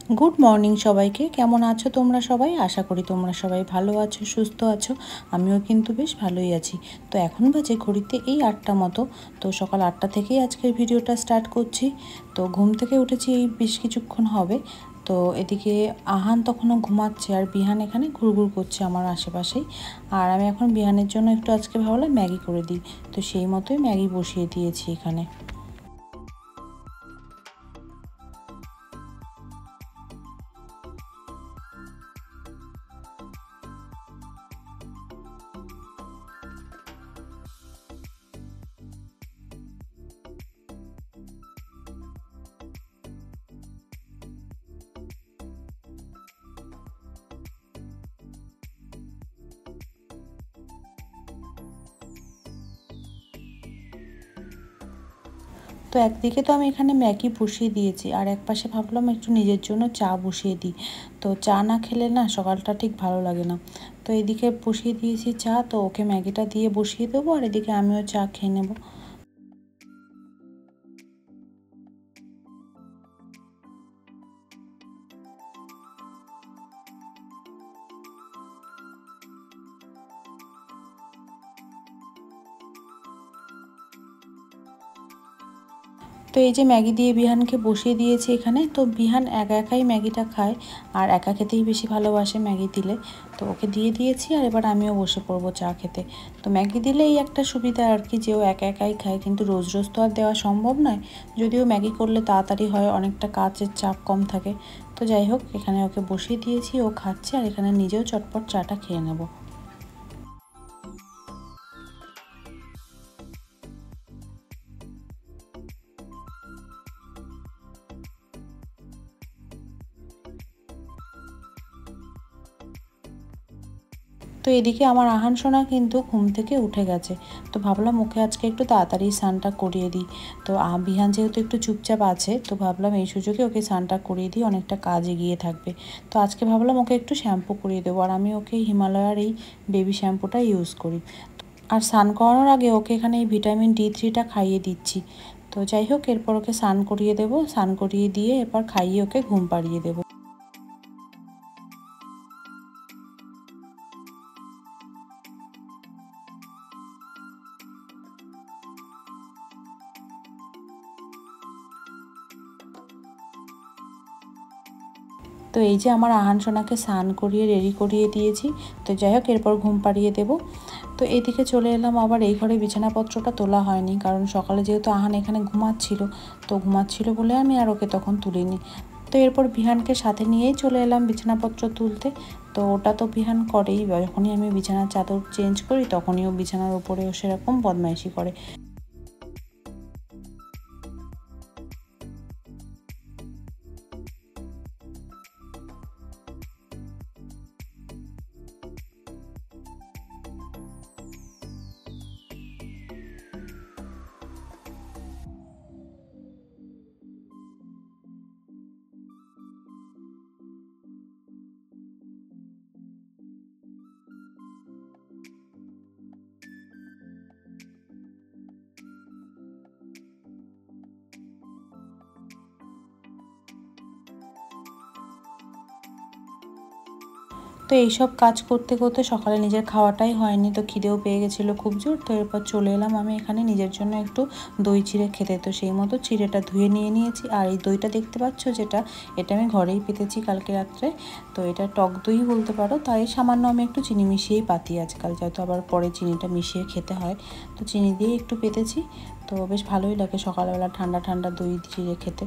Good morning সবাইকে। কেমন আছো তোমরা সবাই? আশা করি তোমরা সবাই ভালো আছো, সুস্থ আছো। আমিও কিন্তু বেশ ভালোই আছি। তো এখন বাজে ঘড়িতে এই 8টা মতো। তো সকাল 8টা থেকেই আজকের ভিডিওটা স্টার্ট করছি। তো ঘুম থেকে উঠেছি এই বেশ কিছুক্ষণ হবে। তো এদিকে আহান তখনও ঘুমাচ্ছে আর বিহান এখানে ঘুরঘুর করছে আমার আশেপাশেই। আর আমি এখন বিহানের জন্য একটু আজকে ভাবলাম ম্যাগি করে দিই। তো সেই মতোই ম্যাগি বসিয়ে দিয়েছি এখানে। তো একদিকে তো আমি এখানে ম্যাগি বসিয়ে দিয়েছি, আর এক পাশে ভাবলাম একটু নিজের জন্য চা বসিয়ে দিই। তো চা না খেলে না সকালটা ঠিক ভালো লাগে না। তো এদিকে বসিয়ে দিয়েছি চা, তো ওকে ম্যাগিটা দিয়ে বসিয়ে দেবো আর এদিকে আমিও চা খেয়ে নেবো। তো এই যে ম্যাগি দিয়ে বিহানকে বসিয়ে দিয়েছি এখানে। তো বিহান একা একাই ম্যাগিটা খায়, আর একা খেতেই বেশি ভালোবাসে ম্যাগি দিলে। তো ওকে দিয়ে দিয়েছি আর এবার আমিও বসে পড়বো চা খেতে। তো ম্যাগি দিলে এই একটা সুবিধা আর কি, যে ও একা একাই খায়, কিন্তু রোজ রোজ তো আর দেওয়া সম্ভব নয়। যদিও ম্যাগি করলে তাড়াতাড়ি হয়, অনেকটা কাজের চাপ কম থাকে। তো যাই হোক, এখানে ওকে বসিয়ে দিয়েছি, ও খাচ্ছে আর এখানে নিজেও চটপট চাটা খেয়ে নেবো। তো এদিকে আমার আহান সোনা কিন্তু ঘুম থেকে উঠে গেছে। তো ভাবলাম ওকে আজকে একটু তাড়াতাড়ি স্নানটা করিয়ে দিই। তো বিহান যেহেতু একটু চুপচাপ আছে, তো ভাবলাম এই সুযোগে ওকে স্নানটা করিয়ে দিই, অনেকটা কাজ এগিয়ে থাকবে। তো আজকে ভাবলাম ওকে একটু শ্যাম্পু করিয়ে দেবো, আর আমি ওকে হিমালয়ার এই বেবি শ্যাম্পুটা ইউজ করি। আর স্নান করানোর আগে ওকে এখানে এই ভিটামিন D3টা খাইয়ে দিচ্ছি। তো যাই হোক, এরপর ওকে স্নান করিয়ে দেবো, স্নান করিয়ে দিয়ে এরপর খাইয়ে ওকে ঘুম পাড়িয়ে দেবো। তো এই যে আমার আহান সোনাকে স্নান করিয়ে রেডি করিয়ে দিয়েছি। তো যাই হোক, এরপর ঘুম পাড়িয়ে দেবো। তো এদিকে চলে এলাম, আবার এই ঘরে বিছানাপত্রটা তোলা হয়নি, কারণ সকালে যেহেতু আহান এখানে ঘুমাচ্ছিল, তো ঘুমাচ্ছিল বলে আমি আর ওকে তখন তুলিনি। তো এরপর বিহানকে সাথে নিয়েই চলে এলাম বিছানাপত্র তুলতে। তো ওটা তো বিহান করেই, যখনই আমি বিছানার চাদর চেঞ্জ করি তখনই ও বিছানার উপরেও সেরকম বদমাইশি করে। তো এইসব কাজ করতে করতে সকালে নিজের খাওয়াটাই হয়নি, তো খিদেও পেয়ে গেছিলো খুব জোর। তো এরপর চলে এলাম আমি এখানে নিজের জন্য একটু দই চিড়ে খেতে। তো সেই মতো চিড়েটা ধুয়ে নিয়ে নিয়েছি, আর এই দইটা দেখতে পাচ্ছ যেটা, এটা আমি ঘরেই পেতেছি কালকে রাত্রে। তো এটা টক দই বলতে পারো, তাই সামান্য আমি একটু চিনি মিশিয়েই পাতি আজকাল, যেহেতু আবার পরে চিনিটা মিশিয়ে খেতে হয়। তো চিনি দিয়ে একটু পেতেছি। তো বেশ ভালোই লাগে সকালবেলা ঠান্ডা ঠান্ডা দই চিড়ে খেতে।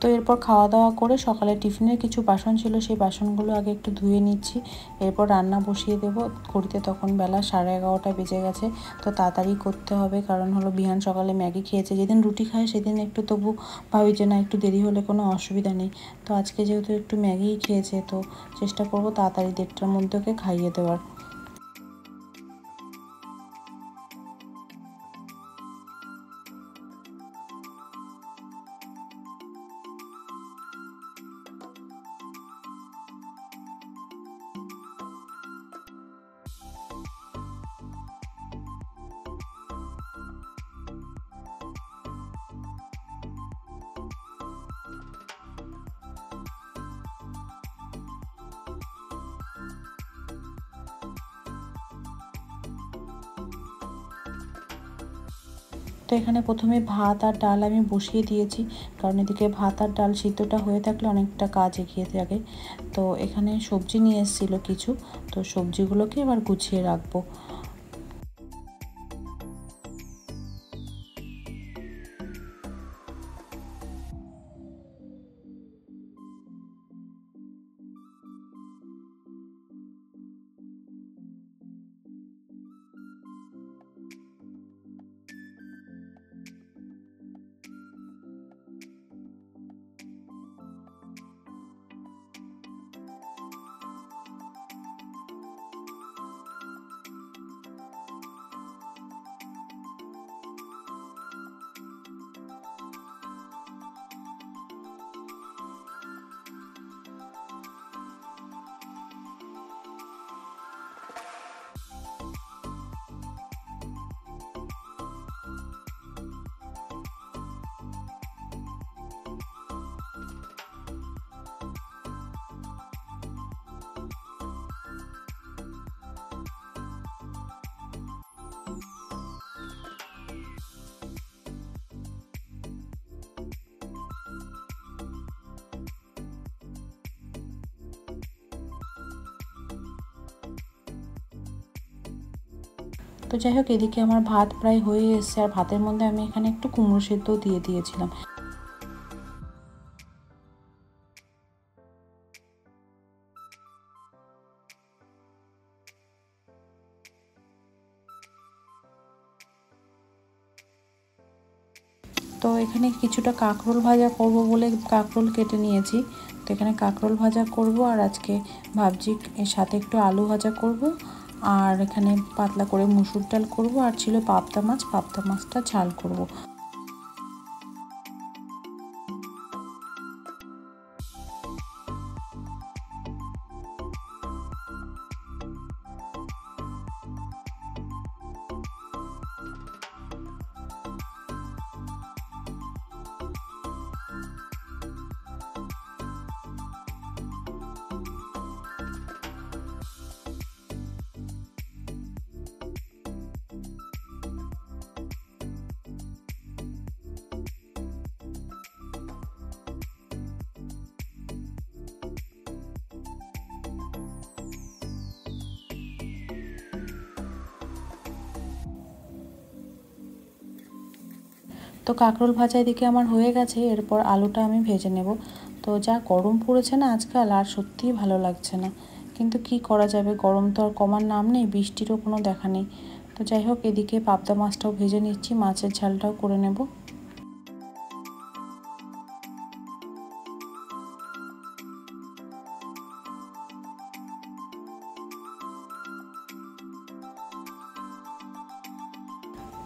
তো এরপর খাওয়া দাওয়া করে সকালে টিফিনের কিছু বাসন ছিল, সেই বাসনগুলো আগে একটু ধুয়ে নিচ্ছি। এরপর রান্না বসিয়ে দেবো। ঘড়িতে তখন বেলা 11:30 বেজে গেছে। তো তাড়াতাড়ি করতে হবে, কারণ হলো বিহান সকালে ম্যাগি খেয়েছে। যেদিন রুটি খায় সেদিন একটু তবু ভাবি যে না, একটু দেরি হলে কোনো অসুবিধা নেই। তো আজকে যেহেতু একটু ম্যাগিই খেয়েছে, তো চেষ্টা করবো তাড়াতাড়ি 1:30টার মধ্যে ওকে খাইয়ে দেওয়ার। তো এখানে প্রথমে ভাত আর ডাল আমি বসিয়ে দিয়েছি, কারণ এদিকে ভাত আর ডাল সিদ্ধটা হয়ে থাকলে অনেকটা কাজ এগিয়ে থাকে। তো এখানে সবজি নিয়ে এসেছিলো কিছু, তো সবজিগুলোকে এবার গুছিয়ে রাখবো। তো যাই হোক, এদিকে আমার ভাত প্রায় হয়ে এসেছে, আর ভাতের মধ্যে আমি এখানে একটু কুমড়ো সেদ্ধ দিয়ে দিয়েছিলাম। তো এখানে কিছুটা কাঁকরোল ভাজা করব বলে কাঁকরোল কেটে নিয়েছি। তো এখানে কাঁকরোল ভাজা করব, আর আজকে ভাবছি এর সাথে একটু আলু ভাজা করব, আর এখানে পাতলা করে মুসুর ডাল করব, আর ছিল পাবদা মাছ, পাবদা মাছটা ঝাল করব। তো কাঁকরোল ভাজা এদিকে আমার হয়ে গেছে, এরপর আলুটা আমি ভেজে নেব। তো যা গরম পড়েছে না আজকাল, আর সত্যিই ভালো লাগছে না, কিন্তু কি করা যাবে, গরম তো আর কমার নাম নেই, বৃষ্টিরও কোনো দেখা নেই। তো যাই হোক, এদিকে পাবদা মাছটাও ভেজে নিচ্ছি, মাছের ঝালটাও করে নেব।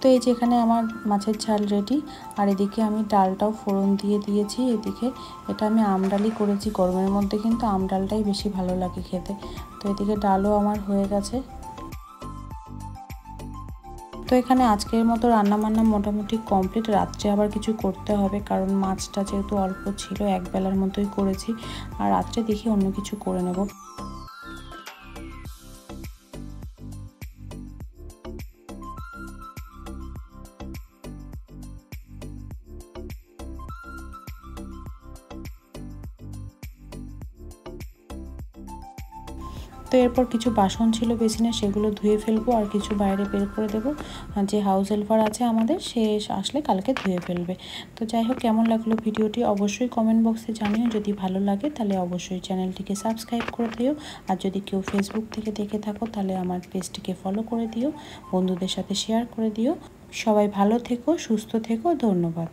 তো এই যে এখানে আমার মাছের ঝাল রেডি, আর এদিকে আমি ডালটাও ফোড়ন দিয়ে দিয়েছি। এদিকে এটা আমি আমডালই করেছি, গরমের মধ্যে কিন্তু আমডালটাই বেশি ভালো লাগে খেতে। তো এদিকে ডালও আমার হয়ে গেছে। তো এখানে আজকের মতো রান্নাবান্না মোটামুটি কমপ্লিট। রাত্রে আবার কিছু করতে হবে, কারণ মাছটা যেহেতু অল্প ছিল, একবেলার মতোই করেছি, আর রাত্রে দেখি অন্য কিছু করে নেব। তো এরপর কিছু বাসন ছিল বেসিনে, সেগুলো ধুয়ে ফেলবো, আর কিছু বাইরে বের করে দেবো। যে হাউস হেল্পার আছে আমাদের, সে আসলে কালকে ধুয়ে ফেলবে। তো যাই হোক, কেমন লাগলো ভিডিওটি অবশ্যই কমেন্ট বক্সে জানিও। যদি ভালো লাগে তাহলে অবশ্যই চ্যানেলটিকে সাবস্ক্রাইব করে দিও, আর যদি কেউ ফেসবুক থেকে দেখে থাকো তাহলে আমার পেজটিকে ফলো করে দিও, বন্ধুদের সাথে শেয়ার করে দিও। সবাই ভালো থেকো, সুস্থ থেকো, ধন্যবাদ।